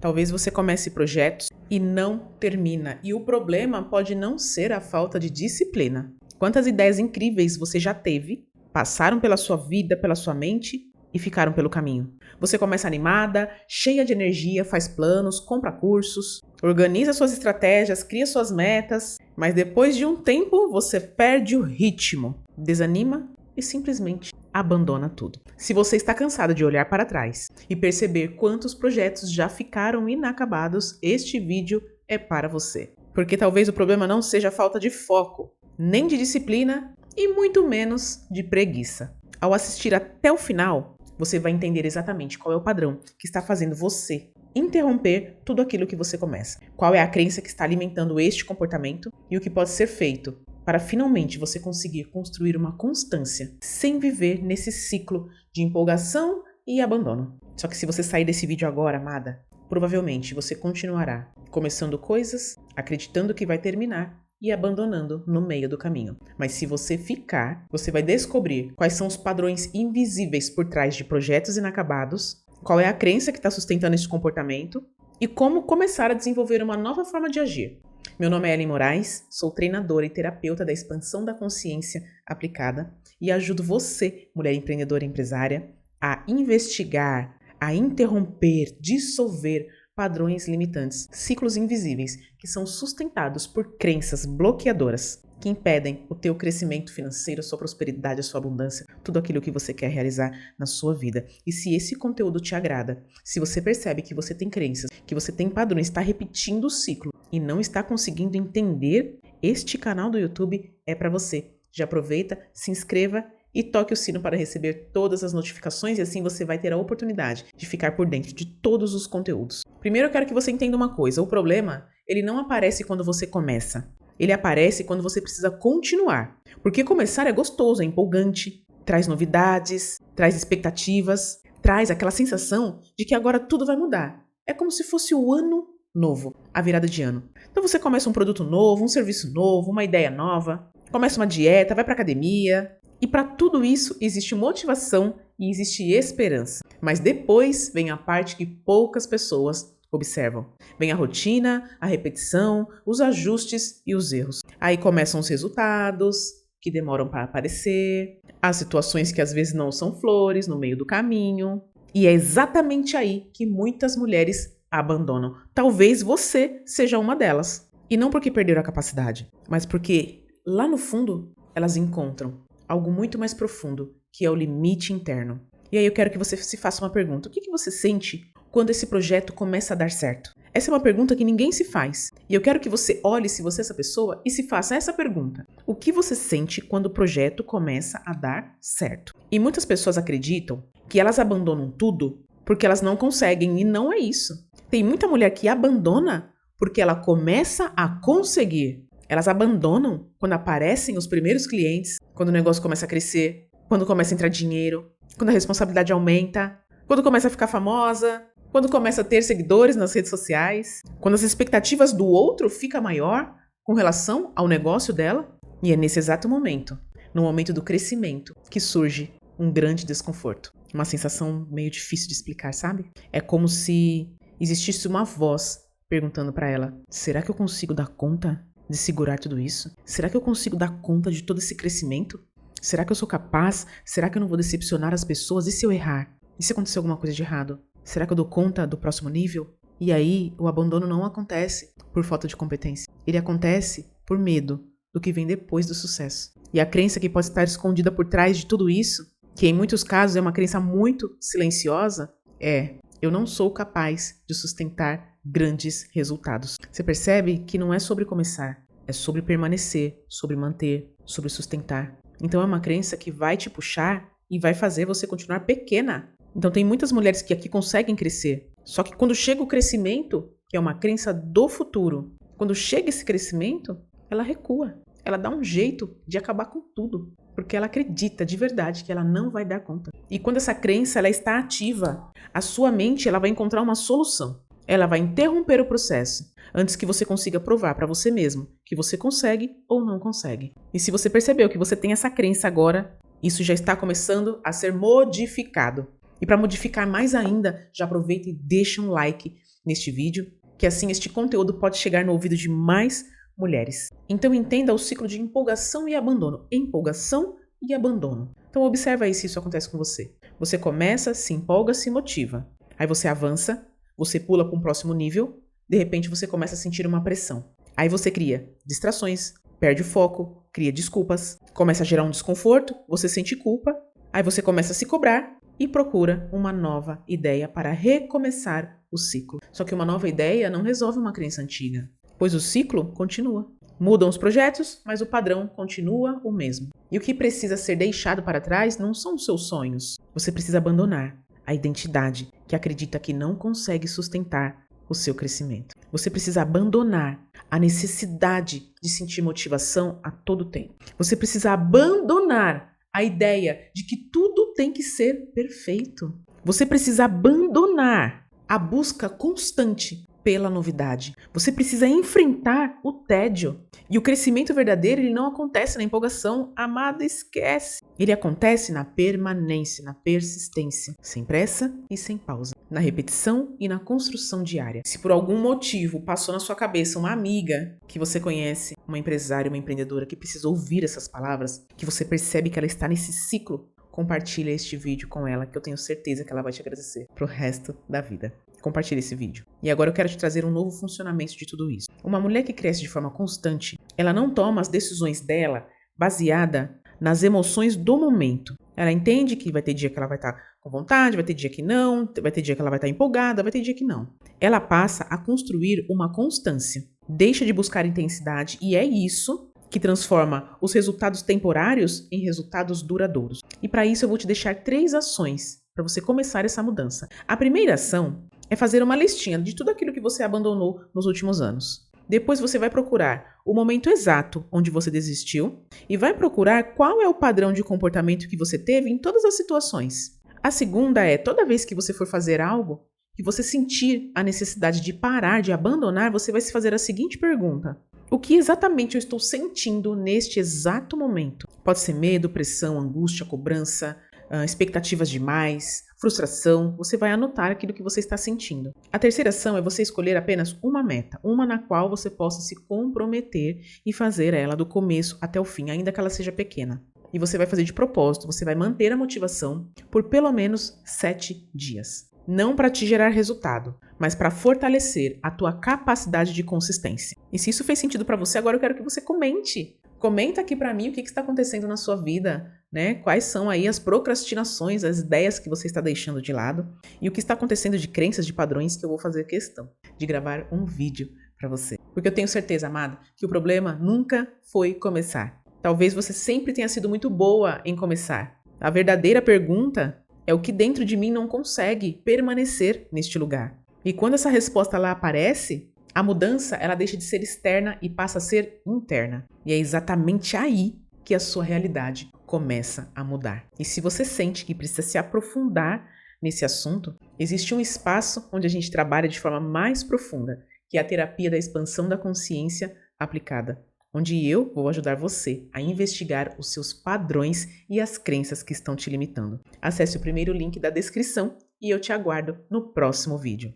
Talvez você comece projetos e não termina. E o problema pode não ser a falta de disciplina. Quantas ideias incríveis você já teve, passaram pela sua vida, pela sua mente e ficaram pelo caminho? Você começa animada, cheia de energia, faz planos, compra cursos, organiza suas estratégias, cria suas metas, mas depois de um tempo você perde o ritmo, desanima e simplesmente abandona tudo. Se você está cansado de olhar para trás e perceber quantos projetos já ficaram inacabados, este vídeo é para você. Porque talvez o problema não seja a falta de foco, nem de disciplina e muito menos de preguiça. Ao assistir até o final, você vai entender exatamente qual é o padrão que está fazendo você interromper tudo aquilo que você começa. Qual é a crença que está alimentando este comportamento e o que pode ser feito para finalmente você conseguir construir uma constância sem viver nesse ciclo de empolgação e abandono. Só que se você sair desse vídeo agora, amada, provavelmente você continuará começando coisas, acreditando que vai terminar e abandonando no meio do caminho. Mas se você ficar, você vai descobrir quais são os padrões invisíveis por trás de projetos inacabados, qual é a crença que está sustentando esse comportamento e como começar a desenvolver uma nova forma de agir. Meu nome é Ellen Moraes, sou treinadora e terapeuta da expansão da consciência aplicada e ajudo você, mulher empreendedora e empresária, a investigar, a interromper, dissolver padrões limitantes, ciclos invisíveis que são sustentados por crenças bloqueadoras que impedem o teu crescimento financeiro, a sua prosperidade, a sua abundância, tudo aquilo que você quer realizar na sua vida. E se esse conteúdo te agrada, se você percebe que você tem crenças, que você tem padrões, está repetindo o ciclo e não está conseguindo entender, este canal do YouTube é para você. Já aproveita, se inscreva e toque o sino para receber todas as notificações e assim você vai ter a oportunidade de ficar por dentro de todos os conteúdos. Primeiro eu quero que você entenda uma coisa, o problema, ele não aparece quando você começa. Ele aparece quando você precisa continuar. Porque começar é gostoso, é empolgante, traz novidades, traz expectativas, traz aquela sensação de que agora tudo vai mudar. É como se fosse o ano novo, a virada de ano. Então você começa um produto novo, um serviço novo, uma ideia nova, começa uma dieta, vai para academia. E para tudo isso existe motivação e existe esperança. Mas depois vem a parte que poucas pessoas observam. Vem a rotina, a repetição, os ajustes e os erros. Aí começam os resultados, que demoram para aparecer, as situações que às vezes não são flores no meio do caminho. E é exatamente aí que muitas mulheres abandonam. Talvez você seja uma delas. E não porque perderam a capacidade, mas porque lá no fundo elas encontram algo muito mais profundo, que é o limite interno. E aí eu quero que você se faça uma pergunta. O que você sente quando esse projeto começa a dar certo? Essa é uma pergunta que ninguém se faz. E eu quero que você olhe se você é essa pessoa e se faça essa pergunta. O que você sente quando o projeto começa a dar certo? E muitas pessoas acreditam que elas abandonam tudo porque elas não conseguem. E não é isso. Tem muita mulher que abandona porque ela começa a conseguir. Elas abandonam quando aparecem os primeiros clientes, quando o negócio começa a crescer, quando começa a entrar dinheiro, quando a responsabilidade aumenta, quando começa a ficar famosa, quando começa a ter seguidores nas redes sociais, quando as expectativas do outro ficam maior com relação ao negócio dela. E é nesse exato momento, no momento do crescimento, que surge um grande desconforto. Uma sensação meio difícil de explicar, sabe? É como se existisse uma voz perguntando para ela: será que eu consigo dar conta de segurar tudo isso? Será que eu consigo dar conta de todo esse crescimento? Será que eu sou capaz? Será que eu não vou decepcionar as pessoas? E se eu errar? E se acontecer alguma coisa de errado? Será que eu dou conta do próximo nível? E aí, o abandono não acontece por falta de competência. Ele acontece por medo do que vem depois do sucesso. E a crença que pode estar escondida por trás de tudo isso, que em muitos casos é uma crença muito silenciosa, é: eu não sou capaz de sustentar grandes resultados. Você percebe que não é sobre começar, é sobre permanecer, sobre manter, sobre sustentar. Então é uma crença que vai te puxar e vai fazer você continuar pequena. Então tem muitas mulheres que aqui conseguem crescer, só que quando chega o crescimento, que é uma crença do futuro, quando chega esse crescimento, ela recua, ela dá um jeito de acabar com tudo, porque ela acredita de verdade que ela não vai dar conta. E quando essa crença ela está ativa, a sua mente ela vai encontrar uma solução. Ela vai interromper o processo antes que você consiga provar para você mesmo que você consegue ou não consegue. E se você percebeu que você tem essa crença agora, isso já está começando a ser modificado. E para modificar mais ainda, já aproveita e deixa um like neste vídeo, que assim este conteúdo pode chegar no ouvido de mais mulheres. Então entenda o ciclo de empolgação e abandono. Empolgação e abandono. Então observa aí se isso acontece com você. Você começa, se empolga, se motiva. Aí você avança, você pula para um próximo nível, de repente você começa a sentir uma pressão. Aí você cria distrações, perde o foco, cria desculpas, começa a gerar um desconforto, você sente culpa, aí você começa a se cobrar e procura uma nova ideia para recomeçar o ciclo. Só que uma nova ideia não resolve uma crença antiga, pois o ciclo continua. Mudam os projetos, mas o padrão continua o mesmo. E o que precisa ser deixado para trás não são os seus sonhos. Você precisa abandonar a identidade que acredita que não consegue sustentar o seu crescimento. Você precisa abandonar a necessidade de sentir motivação a todo tempo. Você precisa abandonar a ideia de que tudo tem que ser perfeito. Você precisa abandonar a busca constante pela novidade. Você precisa enfrentar o tédio. E o crescimento verdadeiro, ele não acontece na empolgação. Amada, esquece. Ele acontece na permanência, na persistência, sem pressa e sem pausa, na repetição e na construção diária. Se por algum motivo passou na sua cabeça uma amiga que você conhece, uma empresária, uma empreendedora que precisa ouvir essas palavras, que você percebe que ela está nesse ciclo, compartilha este vídeo com ela, que eu tenho certeza que ela vai te agradecer pro resto da vida. Compartilhe esse vídeo. E agora eu quero te trazer um novo funcionamento de tudo isso. Uma mulher que cresce de forma constante, ela não toma as decisões dela baseada nas emoções do momento. Ela entende que vai ter dia que ela vai estar com vontade, vai ter dia que não, vai ter dia que ela vai estar empolgada, vai ter dia que não. Ela passa a construir uma constância. Deixa de buscar intensidade e é isso que transforma os resultados temporários em resultados duradouros. E para isso eu vou te deixar 3 ações para você começar essa mudança. A primeira ação é fazer uma listinha de tudo aquilo que você abandonou nos últimos anos. Depois você vai procurar o momento exato onde você desistiu e vai procurar qual é o padrão de comportamento que você teve em todas as situações. A segunda é, toda vez que você for fazer algo, que você sentir a necessidade de parar, de abandonar, você vai se fazer a seguinte pergunta: o que exatamente eu estou sentindo neste exato momento? Pode ser medo, pressão, angústia, cobrança, expectativas demais, frustração. Você vai anotar aquilo que você está sentindo. A terceira ação é você escolher apenas uma meta, uma na qual você possa se comprometer e fazer ela do começo até o fim, ainda que ela seja pequena. E você vai fazer de propósito, você vai manter a motivação por pelo menos 7 dias. Não para te gerar resultado, mas para fortalecer a tua capacidade de consistência. E se isso fez sentido para você, agora eu quero que você comente. Comenta aqui para mim o que está acontecendo na sua vida, né? Quais são aí as procrastinações, as ideias que você está deixando de lado e o que está acontecendo de crenças, de padrões que eu vou fazer questão de gravar um vídeo para você. Porque eu tenho certeza, amada, que o problema nunca foi começar. Talvez você sempre tenha sido muito boa em começar. A verdadeira pergunta é o que dentro de mim não consegue permanecer neste lugar. E quando essa resposta lá aparece, a mudança, ela deixa de ser externa e passa a ser interna. E é exatamente aí que a sua realidade começa a mudar. E se você sente que precisa se aprofundar nesse assunto, existe um espaço onde a gente trabalha de forma mais profunda, que é a terapia da expansão da consciência aplicada, onde eu vou ajudar você a investigar os seus padrões e as crenças que estão te limitando. Acesse o primeiro link da descrição e eu te aguardo no próximo vídeo.